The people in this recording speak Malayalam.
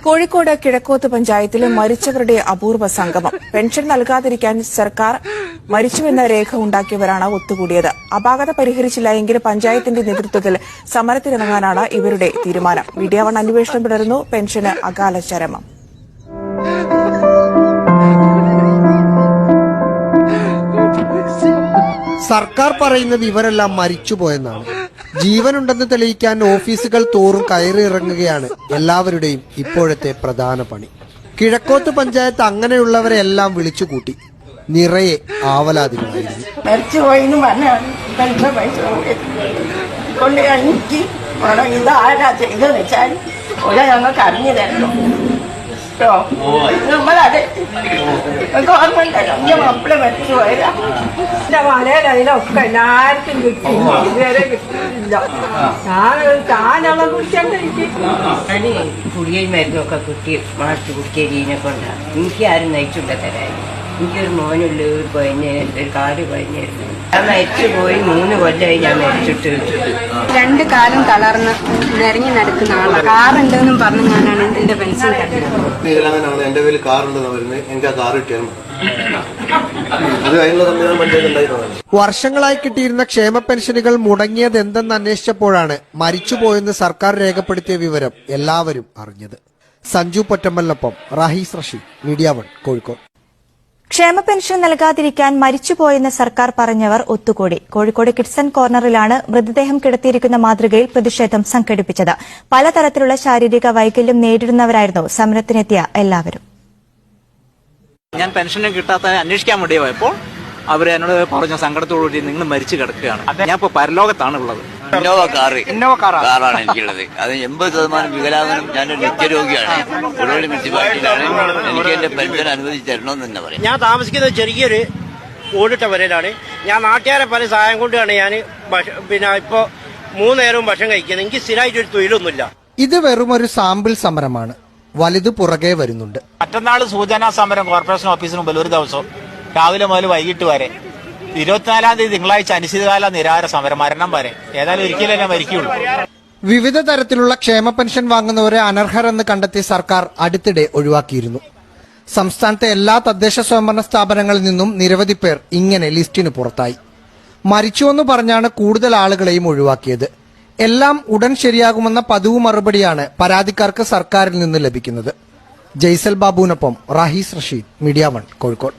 കോഴിക്കോട് കിഴക്കോത്ത് പഞ്ചായത്തിലെ മരിച്ചവരുടെ അപൂർവ സംഗമം. പെൻഷൻ നൽകാതിരിക്കാൻ സർക്കാർ മരിച്ചുവെന്ന രേഖ ഉണ്ടാക്കിയവരാണ് ഒത്തുകൂടിയത്. അപാകത പരിഹരിച്ചില്ല എങ്കിൽ പഞ്ചായത്തിന്റെ നേതൃത്വത്തിൽ സമരത്തിനിറങ്ങാനാണ് ഇവരുടെ തീരുമാനം. മീഡിയ വൺ അന്വേഷണം തുടരുന്നു. പെൻഷന് അകാല ചരമം. സർക്കാർ പറയുന്നത് ഇവരെല്ലാം മരിച്ചുപോയെന്നാണ്. ജീവനുണ്ടെന്ന് തെളിയിക്കാൻ ഓഫീസുകൾ തോറും കയറിയിറങ്ങുകയാണ് എല്ലാവരുടെയും ഇപ്പോഴത്തെ പ്രധാന പണി. കിഴക്കോത്ത് പഞ്ചായത്ത് അങ്ങനെയുള്ളവരെല്ലാം വിളിച്ചുകൂട്ടി. നിറയെ ആവലാതികളായിരുന്നു. മരിച്ചുപോയിന്ന് പറഞ്ഞാണ് പൈസ കൊണ്ട് എനിക്ക് ഇതാരാ ചെയ്തെന്ന് വെച്ചാൽ ഇവിടെ ഞങ്ങൾക്ക് അറിഞ്ഞു തരണം. നമ്മളത് ഗവൺമെന്റ് എന്റെ മക്കളെ മരിച്ചു പോയതാ. എന്റെ മലയിൽ അതിനൊക്കെ എല്ലാവർക്കും കിട്ടി, ഇതുവരെ കിട്ടിയില്ല. ഞാനുള്ള കുറിച്ചൊക്കെ കുടിയേരി മരുന്നൊക്കെ കുട്ടി മാറ്റി കുടിക്കേരിനെ കൊണ്ടാണ് എനിക്ക് ആരും നയിച്ചുകൊണ്ട് തരാൻ. എനിക്കൊരു മോനുള്ള ഒരു കാല് കഴിഞ്ഞായിരുന്നു. ഞാൻ മരിച്ചു പോയി 3 കൊല്ലമായി. ഞാൻ മരിച്ചിട്ട് 2 കാലം തളർന്ന് നിരങ്ങി നടക്കുന്ന ആളാണ്. കാറുണ്ടെന്നും പറഞ്ഞ് ഞാനാണ് എന്റെ പെൻഷൻ കണ്ടത്. എന്റെ പേര് കാറുണ്ടെന്ന് പറയുന്നത് എനിക്ക് ആ കാർ കിട്ടിയാൽ വർഷങ്ങളായി കിട്ടിയിരുന്ന ക്ഷേമ പെൻഷനുകൾ മുടങ്ങിയത് എന്തെന്ന് അന്വേഷിച്ചപ്പോഴാണ് മരിച്ചുപോയെന്ന് സർക്കാർ രേഖപ്പെടുത്തിയ വിവരം എല്ലാവരും അറിഞ്ഞത്. സഞ്ജു പൊറ്റമ്പലിനൊപ്പം റാഹീസ് റഷീദ്, മീഡിയ വൺ, കോഴിക്കോട്. ക്ഷേമ പെൻഷൻ നൽകാതിരിക്കാൻ മരിച്ചുപോയെന്ന് സർക്കാർ പറഞ്ഞവർ ഒത്തുകൂടി. കോഴിക്കോട് കിഡ്സൺ കോർണറിലാണ് മൃതദേഹം കിടത്തിയിരിക്കുന്ന മാതൃകയിൽ പ്രതിഷേധം സംഘടിപ്പിച്ചത്. പലതരത്തിലുള്ള ശാരീരിക വൈകല്യം നേരിടുന്നവരായിരുന്നു സമരത്തിനെത്തിയ എല്ലാവരും. ഞാൻ പെൻഷൻ കിട്ടാത്ത അന്വേഷിക്കാൻ വേണ്ടി പോയപ്പോൾ അവർ എന്നോട് പറഞ്ഞ സങ്കടത്തോടുകൂടി നിങ്ങൾ മരിച്ചു കിടക്കുകയാണ്. ഞാൻ ഇപ്പോൾ പരലോകത്താണ് ഉള്ളത്. ഇന്നോവ കാറാണ് എനിക്കുള്ളത്. അത് 80% വികലാംഗനും ഞാനൊരു നിത്യരോഗിയാണ്. പുരോഗതി മുനിസിപ്പാലിറ്റിയിലാണ്. എനിക്ക് എന്റെ പെൻഷൻ അനുവദിച്ച് തരണമെന്ന് തന്നെ പറയും. ഞാൻ താമസിക്കുന്നത് ചെറിയൊരു ഓടിട്ട വരയിലാണ്. ഞാൻ നാട്ടുകാരെ പല സഹായം കൊണ്ടാണ് ഞാൻ ഇപ്പോ 3 നേരവും ഭക്ഷണം കഴിക്കുന്നത്. എനിക്ക് സ്ഥിരമായിട്ടൊരു തൊഴിലൊന്നുമില്ല. ഇത് വെറുമൊരു സാമ്പിൾ സമരമാണ്. വലുത് പുറകെ വരുന്നുണ്ട്. മറ്റന്നാൾ സൂചനാ സമരം കോർപ്പറേഷൻ ഓഫീസിന് മുമ്പിൽ ഒരു ദിവസം രാവിലെ മുതൽ വൈകിട്ട് വരെ. 24-ാം തീയതി തിങ്കളാഴ്ച അനിശ്ചിതകാല നിരാഹാര സമരം, മരണം വരെ. ഏതായാലും ഒരിക്കലും തന്നെ മരിക്കുള്ളൂ. വിവിധ തരത്തിലുള്ള ക്ഷേമ പെൻഷൻ വാങ്ങുന്നവരെ അനർഹരെന്ന് കണ്ടെത്തി സർക്കാർ അടുത്തിടെ ഒഴിവാക്കിയിരുന്നു. സംസ്ഥാനത്തെ എല്ലാ തദ്ദേശ സ്വയംഭരണ സ്ഥാപനങ്ങളിൽ നിന്നും നിരവധി പേർ ഇങ്ങനെ ലിസ്റ്റിന് പുറത്തായി. മരിച്ചുവെന്ന് പറഞ്ഞാണ് കൂടുതൽ ആളുകളെയും ഒഴിവാക്കിയത്. എല്ലാം ഉടൻ ശരിയാകുമെന്ന പതിവ് മറുപടിയാണ് പരാതിക്കാർക്ക് സർക്കാരിൽ നിന്ന് ലഭിക്കുന്നത്. ജയ്സൽ ബാബുവിനൊപ്പം റാഹീസ് റഷീദ്, മീഡിയ വൺ, കോഴിക്കോട്.